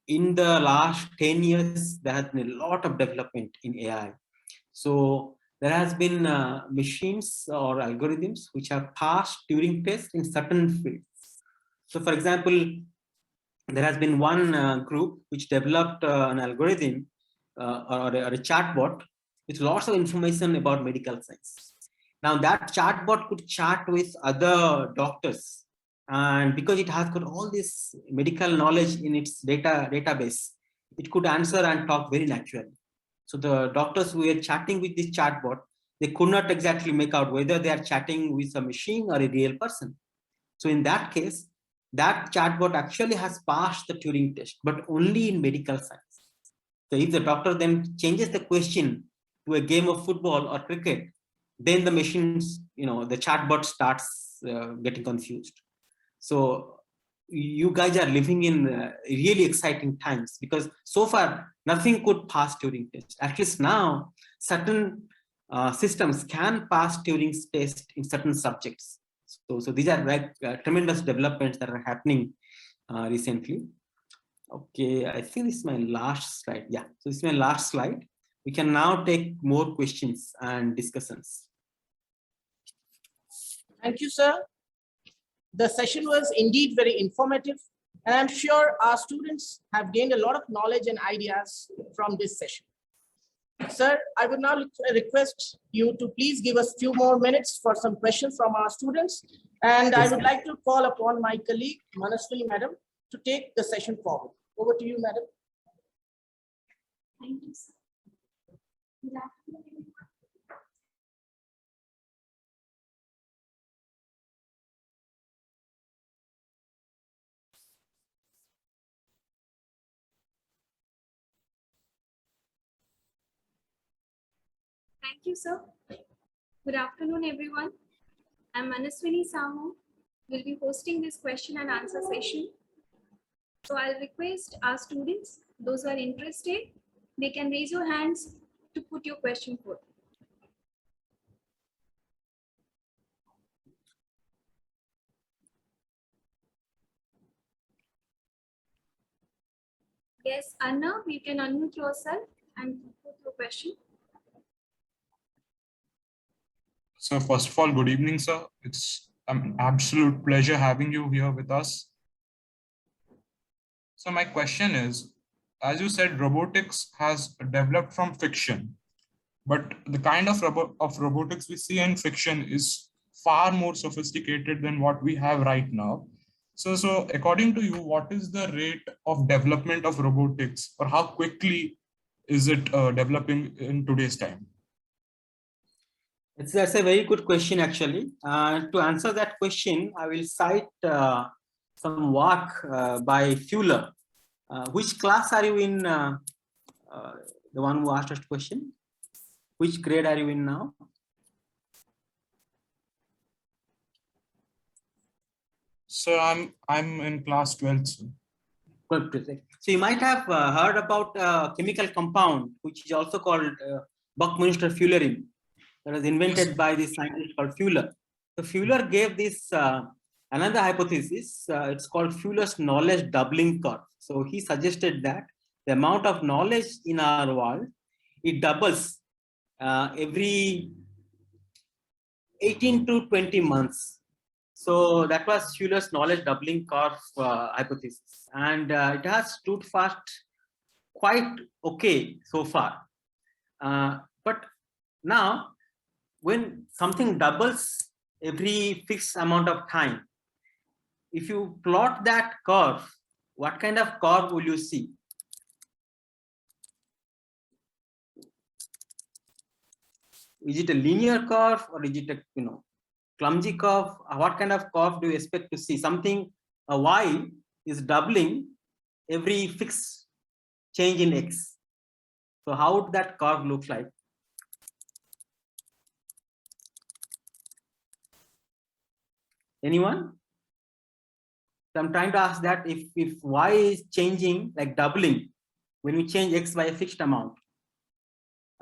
In the last 10 years, there has been a lot of development in AI. So there has been machines or algorithms which have passed Turing test in certain fields. So for example, there has been one group which developed an algorithm or a chatbot with lots of information about medical science. Now that chatbot could chat with other doctors, and because it has got all this medical knowledge in its database, it could answer and talk very naturally. So the doctors who were chatting with this chatbot, they could not exactly make out whether they are chatting with a machine or a real person. So in that case, that chatbot actually has passed the Turing test, but only in medical science. So if the doctor then changes the question to a game of football or cricket, then the machines, the chatbot starts getting confused. So you guys are living in really exciting times, because so far nothing could pass Turing test. At least now, certain systems can pass Turing's test in certain subjects. So these are like tremendous developments that are happening recently. Okay, I think this is my last slide. Yeah, so this is my last slide. We can now take more questions and discussions. Thank you, sir. The session was indeed very informative, and I'm sure our students have gained a lot of knowledge and ideas from this session. Sir, I would now request you to please give us a few more minutes for some questions from our students, And I Yes. would like to call upon my colleague, Manaswini Madam, to take the session forward. Over to you, Madam. Thank you, sir. Good afternoon, everyone. Thank you, sir. Good afternoon, everyone. I'm Manaswini Samu. Will be hosting this question and answer session. So I'll request our students, those who are interested, they can raise your hands to put your question forth. Yes, Anna, you can unmute yourself and put your question. So first of all, good evening, sir. It's an absolute pleasure having you here with us. So my question is, as you said, robotics has developed from fiction, but the kind of robotics we see in fiction is far more sophisticated than what we have right now. So according to you, what is the rate of development of robotics, or how quickly is it developing in today's time? That's a very good question, actually. To answer that question, I will cite some work by Fuller. Which class are you in? The one who asked us question. Which grade are you in now? So I'm in class 12. Sir. So you might have heard about a chemical compound, which is also called Buckminster fullerene, that was invented by this scientist called Fuller. So Fuller gave this another hypothesis. It's called Fuller's knowledge doubling curve. So he suggested that the amount of knowledge in our world, it doubles every 18 to 20 months. So that was Fuller's knowledge doubling curve hypothesis, and it has stood fast quite okay so far. But now, when something doubles every fixed amount of time, if you plot that curve, what kind of curve will you see? Is it a linear curve, or is it a clumsy curve? What kind of curve do you expect to see? Something y is doubling every fixed change in x. So how would that curve look like? Anyone? So I'm trying to ask that if y is changing, like doubling, when you change x by a fixed amount,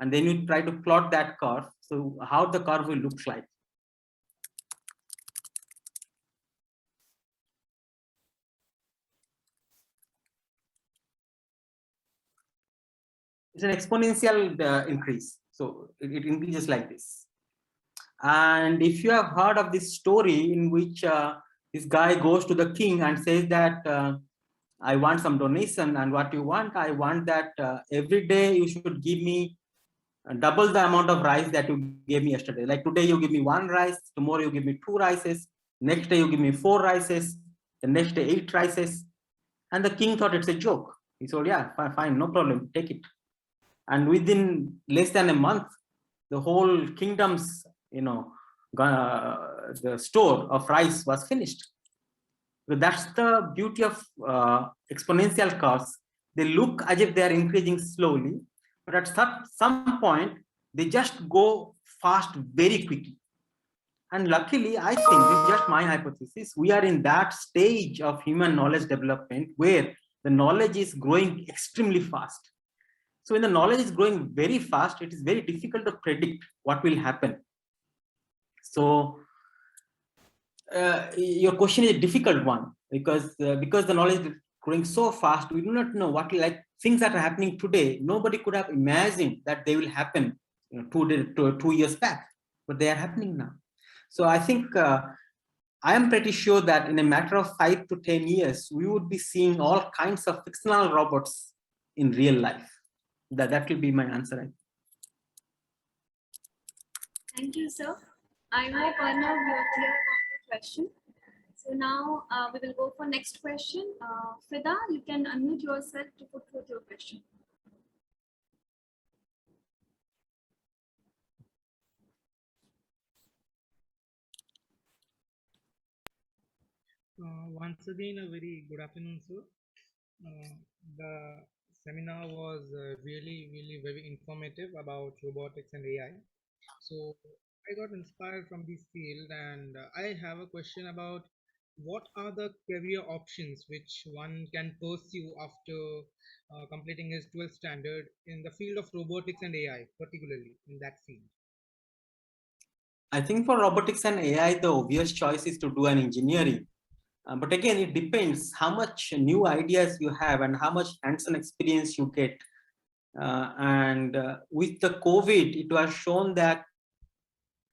and then you try to plot that curve, so how the curve will look like? It's an exponential increase. So it increases like this. And if you have heard of this story in which this guy goes to the king and says that I want some donation, and what you want, I want that every day you should give me double the amount of rice that you gave me yesterday. Like today you give me 1 rice, tomorrow you give me 2 rices, next day you give me 4 rices, the next day 8 rices. And the king thought it's a joke. He said, yeah, fine, no problem, take it. And within less than a month, the whole kingdom's the store of rice was finished. So that's the beauty of exponential curves. They look as if they are increasing slowly, but at some point they just go fast very quickly. And luckily, I think, this is just my hypothesis, we are in that stage of human knowledge development where the knowledge is growing extremely fast. So when the knowledge is growing very fast, it is very difficult to predict what will happen. So your question is a difficult one, because the knowledge is growing so fast, we do not know what, like things that are happening today, nobody could have imagined that they will happen 2 years back, but they are happening now. So I think I am pretty sure that in a matter of 5 to 10 years, we would be seeing all kinds of fictional robots in real life. That will be my answer. Thank you, sir. I hope Arnav, you are clear about your question. So now we will go for next question. Fida, you can unmute yourself to put forth your question. Once again, a very good afternoon, sir. The seminar was really very informative about robotics and AI. So I got inspired from this field, and I have a question about what are the career options which one can pursue after completing his 12th standard in the field of robotics and AI, particularly in that field. I think for robotics and AI, the obvious choice is to do an engineering. But again, it depends how much new ideas you have and how much hands-on experience you get. With the COVID, it was shown that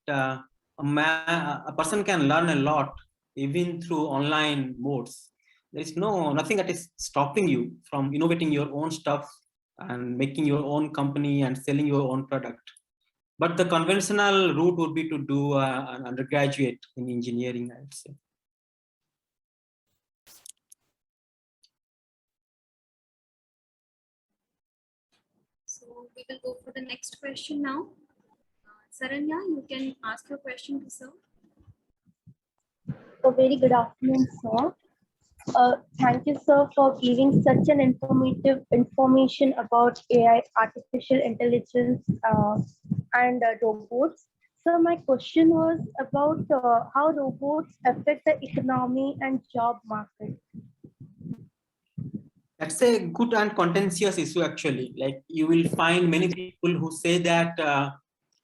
a person can learn a lot even through online modes. There's nothing that is stopping you from innovating your own stuff and making your own company and selling your own product. But the conventional route would be to do an undergraduate in engineering, I would say. So we will go for the next question now. Saranya, you can ask your question to sir. A very good afternoon, sir. Thank you, sir, for giving such an informative information about AI, artificial intelligence, and robots. So my question was about how robots affect the economy and job market. That's a good and contentious issue, actually. Like, you will find many people who say that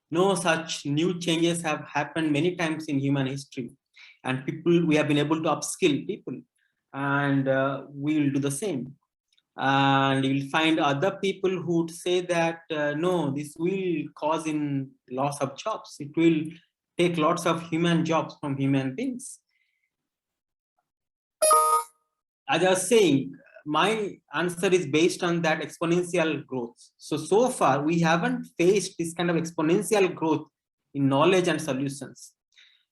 no such new changes have happened many times in human history, and we have been able to upskill people, and we will do the same. And you will find other people who would say that no, this will cause in loss of jobs. It will take lots of human jobs from human beings. As I was saying, my answer is based on that exponential growth. So far, we haven't faced this kind of exponential growth in knowledge and solutions.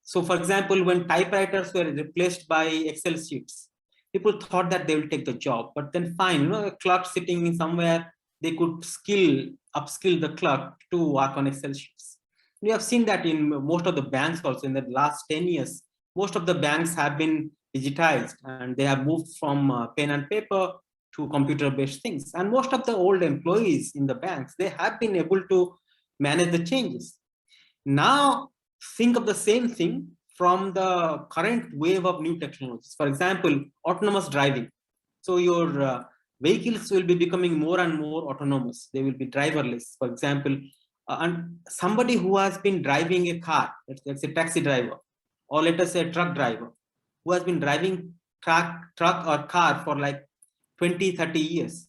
So for example, when typewriters were replaced by Excel sheets, people thought that they will take the job, but then fine, a clerk sitting somewhere, they could upskill the clerk to work on Excel sheets. We have seen that in most of the banks also in the last 10 years. Most of the banks have been digitized and they have moved from pen and paper to computer-based things. And most of the old employees in the banks, they have been able to manage the changes. Now, think of the same thing from the current wave of new technologies. For example, autonomous driving. So your vehicles will be becoming more and more autonomous. They will be driverless. For example, and somebody who has been driving a car, let's say taxi driver, or let us say a truck driver, who has been driving truck or car for like 20, 30 years.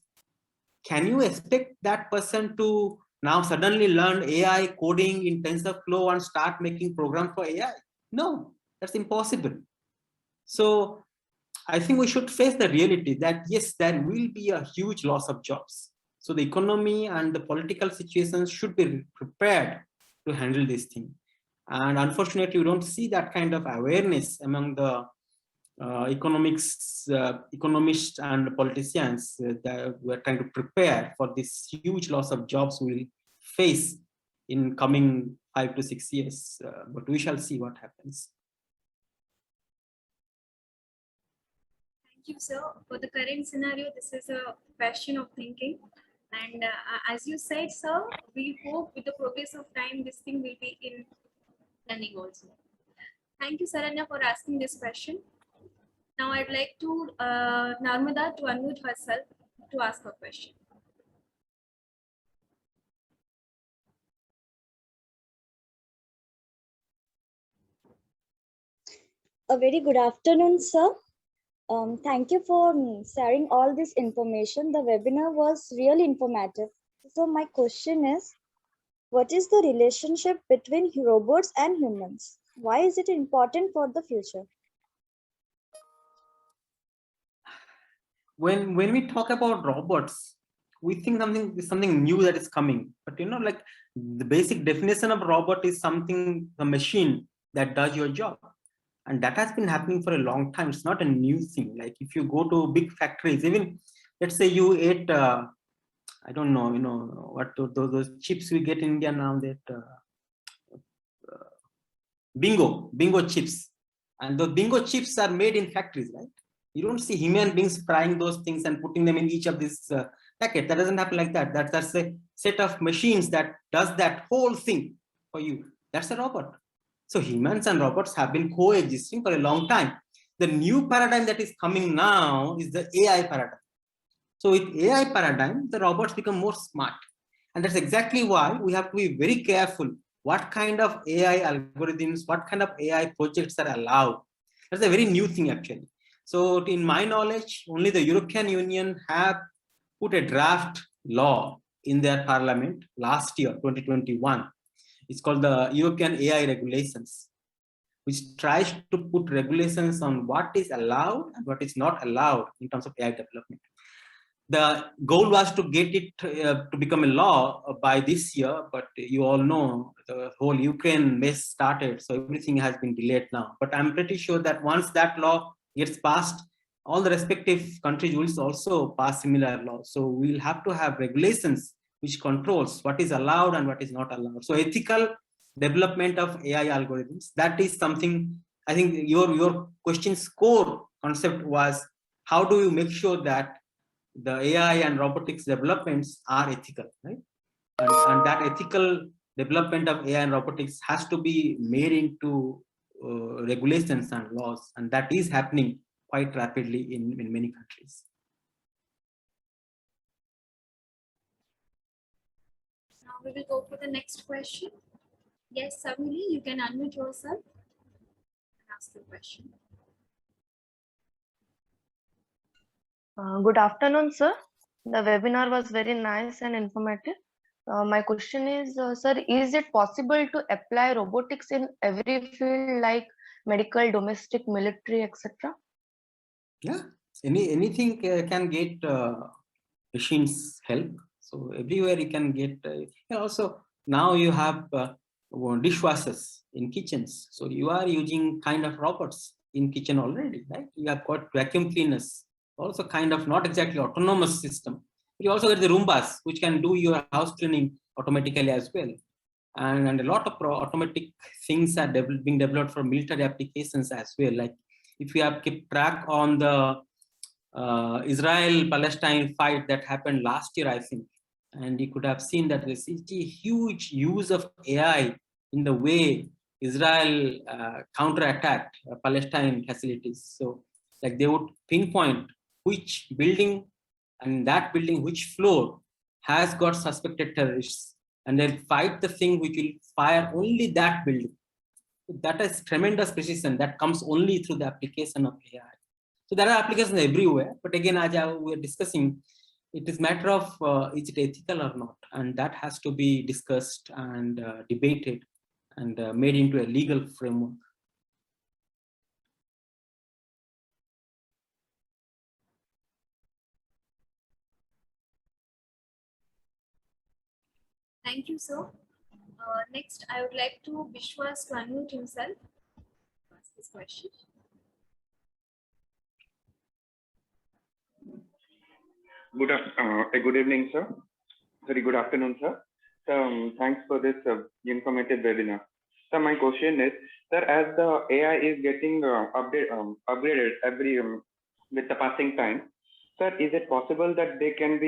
Can you expect that person to now suddenly learn AI coding in TensorFlow and start making programs for AI? No, that's impossible. So I think we should face the reality that yes, there will be a huge loss of jobs. So the economy and the political situations should be prepared to handle this thing. And unfortunately, we don't see that kind of awareness among the economists and politicians that we're trying to prepare for this huge loss of jobs we'll face in coming 5 to 6 years. But we shall see what happens. Thank you, sir. For the current scenario, this is a question of thinking. And as you said, sir, we hope with the progress of time, this thing will be in running also. Thank you, Saranya, for asking this question. Now I'd like to Narmada to unmute herself to ask her question. A very good afternoon, sir. Thank you for sharing all this information. The webinar was really informative. So my question is, what is the relationship between robots and humans? Why is it important for the future? When we talk about robots, we think something new that is coming. But like the basic definition of robot is a machine that does your job. And that has been happening for a long time. It's not a new thing. Like if you go to big factories, even let's say you ate, I don't know, what those chips we get in India now, that bingo chips. And those bingo chips are made in factories, right? You don't see human beings frying those things and putting them in each of these packet. That doesn't happen like that. That's a set of machines that does that whole thing for you. That's a robot. So humans and robots have been coexisting for a long time. The new paradigm that is coming now is the AI paradigm. So with AI paradigm, the robots become more smart. And that's exactly why we have to be very careful what kind of AI algorithms, what kind of AI projects are allowed. That's a very new thing actually. So in my knowledge, only the European Union have put a draft law in their parliament last year, 2021. It's called the European AI regulations, which tries to put regulations on what is allowed and what is not allowed in terms of AI development. The goal was to get it to become a law by this year, but you all know the whole Ukraine mess started, so everything has been delayed now. But I'm pretty sure that once that law gets passed, all the respective countries will also pass similar laws. So we'll have to have regulations which controls what is allowed and what is not allowed. So ethical development of AI algorithms, that is something, I think your question's core concept was, how do you make sure that the AI and robotics developments are ethical, right? And that ethical development of AI and robotics has to be made into regulations and laws, and that is happening quite rapidly in many countries. Now we will go for the next question. Yes, Savili, you can unmute yourself and ask the question. Good afternoon, sir. The webinar was very nice and informative. My question is, sir, is it possible to apply robotics in every field like medical, domestic, military, etc.? Yeah, anything can get machines help. So everywhere you can get. Also, now you have dishwashers in kitchens. So you are using kind of robots in kitchen already, right? You have got vacuum cleaners, also kind of not exactly autonomous system. You also get the Roombas, which can do your house cleaning automatically as well. And a lot of automatic things are being developed for military applications as well. Like if you have kept track on the Israel-Palestine fight that happened last year, I think, and you could have seen that there's a huge use of AI in the way Israel counterattacked Palestine facilities. So like they would pinpoint which building, and that building, which floor has got suspected terrorists, and they'll fight the thing which will fire only that building. That is tremendous precision that comes only through the application of AI. So there are applications everywhere, but again, as we are discussing, it is matter of is it ethical or not, and that has to be discussed and debated and made into a legal framework. Thank you, sir. Next, I would like to Vishwas to unmute himself. Ask this question. Good evening, sir. Sorry, good afternoon, sir. So, thanks for this informative webinar. So my question is, sir, as the AI is getting upgraded every with the passing time, sir, is it possible that they can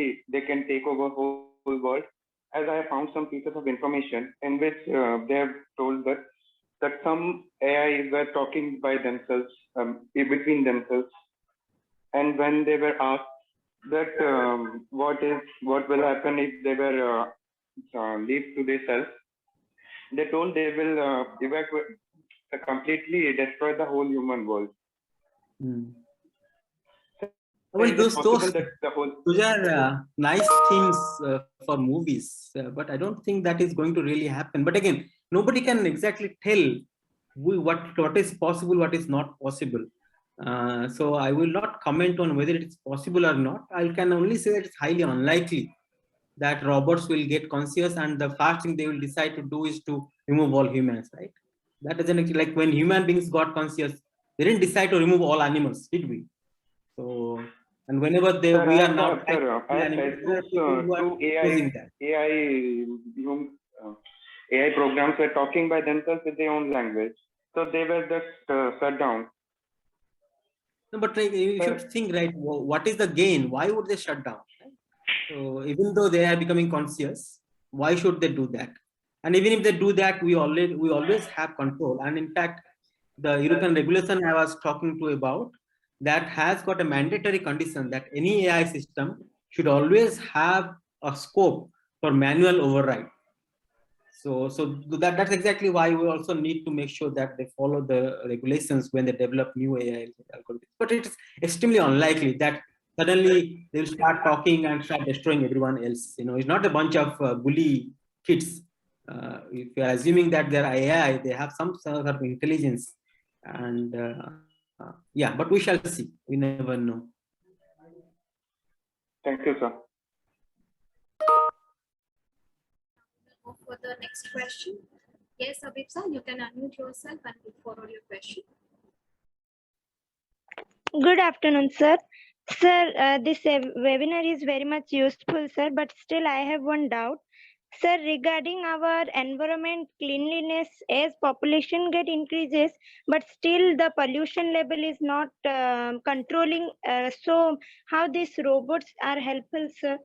take over whole world? As I have found some pieces of information in which they have told that some AI were talking by themselves, between themselves, and when they were asked that what will happen if they were leave to themselves, they told they will evacuate, completely destroy the whole human world. Well, those are nice themes for movies, but I don't think that is going to really happen. But again, nobody can exactly tell what is possible, what is not possible. So I will not comment on whether it is possible or not. I can only say that it's highly unlikely that robots will get conscious and the first thing they will decide to do is to remove all humans, right? That doesn't, like when human beings got conscious, They didn't decide to remove all animals, did we? So, and whenever they, Sir, we as are now as Facebook's two AI programs were talking by themselves with their own language, so they were just shut down. No, but like, you should think, right? What is the gain? Why would they shut down? Right? So even though they are becoming conscious, why should they do that? And even if they do that, we always have control. And in fact, the European regulation I was talking to about that has got a mandatory condition that any AI system should always have a scope for manual override. So that's exactly why we also need to make sure that they follow the regulations when they develop new AI algorithms. But it's extremely unlikely that suddenly they'll start talking and start destroying everyone else. You know, it's not a bunch of bully kids. If you're assuming that they're AI, they have some sort of intelligence. And yeah, but we shall see. We never know. Thank you, sir. Go for the next question. Yes, Abhipsa, you can unmute yourself and put forward your question. Good afternoon, sir. Sir, this webinar is very much useful, sir, but still I have one doubt. Sir, regarding our environment cleanliness, as population get increases, but still the pollution level is not controlling. So how these robots are helpful, sir?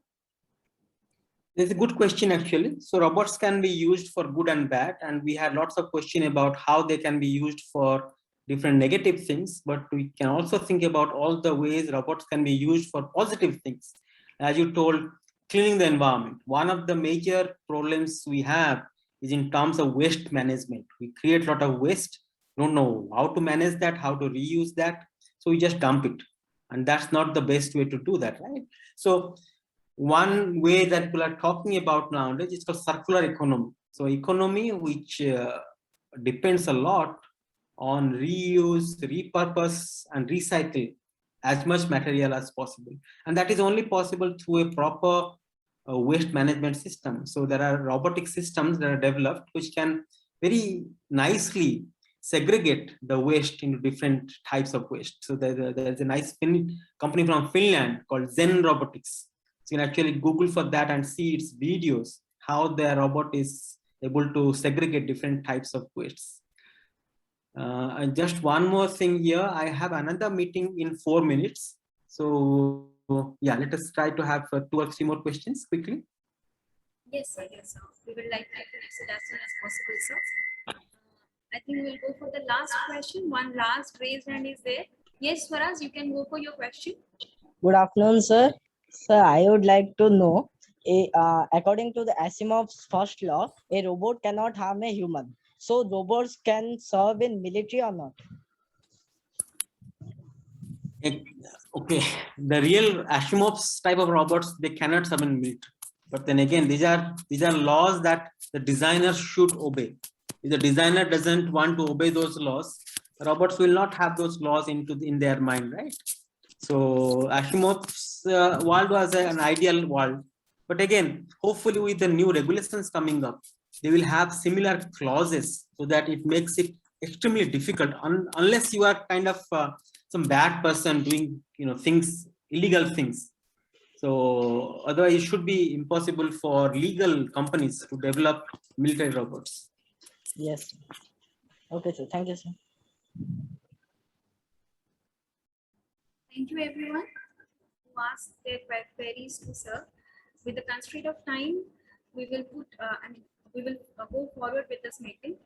It's a good question, actually. So robots can be used for good and bad, and we had lots of questions about how they can be used for different negative things, but we can also think about all the ways robots can be used for positive things. As you told, cleaning the environment. One of the major problems we have is in terms of waste management. We create a lot of waste, don't know how to manage that, how to reuse that, so we just dump it. And that's not the best way to do that, right? So one way that people are talking about nowadays is called circular economy. So economy which depends a lot on reuse, repurpose, and recycle as much material as possible. And that is only possible through a proper waste management system. So there are robotic systems that are developed which can very nicely segregate the waste into different types of waste. So there's a nice company from Finland called Zen Robotics. So you can actually Google for that and see its videos, how the robot is able to segregate different types of wastes. And just one more thing here, I have another meeting in 4 minutes. So yeah, let us try to have 2 or 3 more questions quickly. Yes, sir. Yes, sir. We would like to finish it as soon as possible, sir. I think we'll go for the last question. One last raised hand is there. Yes, Swaraz, you can go for your question. Good afternoon, sir. Sir, I would like to know, according to the Asimov's first law, a robot cannot harm a human. So robots can serve in military or not? Okay, the real Asimov's type of robots, they cannot serve in military. But then again, these are laws that the designer should obey. If the designer doesn't want to obey those laws, robots will not have those laws in their mind, right? So Asimov's world was an ideal world. But again, hopefully with the new regulations coming up, they will have similar clauses so that it makes it extremely difficult unless you are kind of some bad person doing things, illegal things. So otherwise it should be impossible for legal companies to develop military robots. Yes. Okay, sir. Thank you, sir. Thank you, everyone who asked their queries to sir. With the constraint of time, we will go forward with this meeting.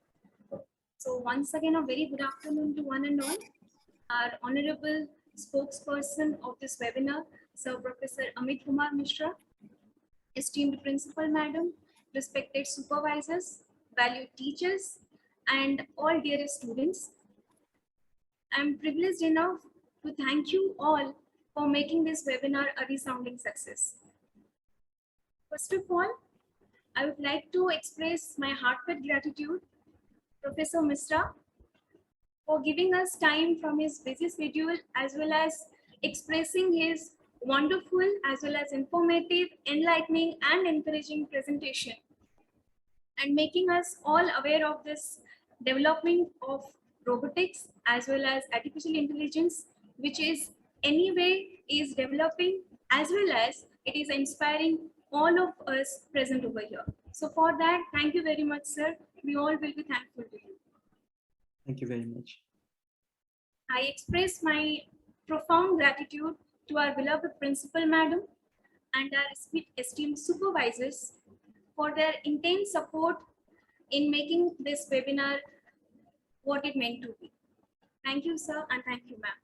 So once again, a very good afternoon to one and all. Our honorable spokesperson of this webinar, Sir Professor Amit Kumar Mishra, esteemed principal madam, respected supervisors, valued teachers, and all dearest students. I'm privileged enough to thank you all for making this webinar a resounding success. First of all, I would like to express my heartfelt gratitude to Professor Mishra for giving us time from his busy schedule as well as expressing his wonderful as well as informative, enlightening and encouraging presentation and making us all aware of this development of robotics as well as artificial intelligence, which is anyway is developing as well as it is inspiring all of us present over here. So for that, thank you very much, sir. We all will be thankful to you. Thank you very much. I express my profound gratitude to our beloved principal madam and our esteemed supervisors for their intense support in making this webinar what it meant to be. Thank you, sir, and thank you, ma'am.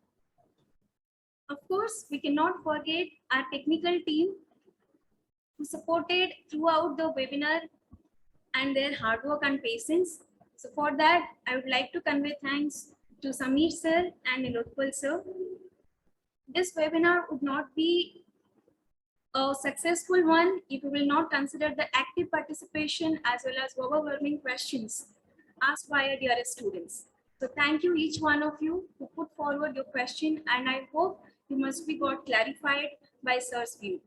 Of course, we cannot forget our technical team who supported throughout the webinar and their hard work and patience. So for that, I would like to convey thanks to Samir sir and Nilotpal sir. This webinar would not be a successful one if we will not consider the active participation as well as overwhelming questions asked by our dearest students. So thank you each one of you who put forward your question, and I hope you must be got clarified by sir's view.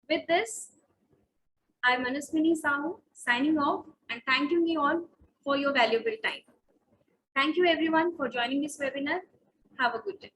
With this, I'm Manaswini Sahu signing off and thanking you all for your valuable time. Thank you everyone for joining this webinar. Have a good day.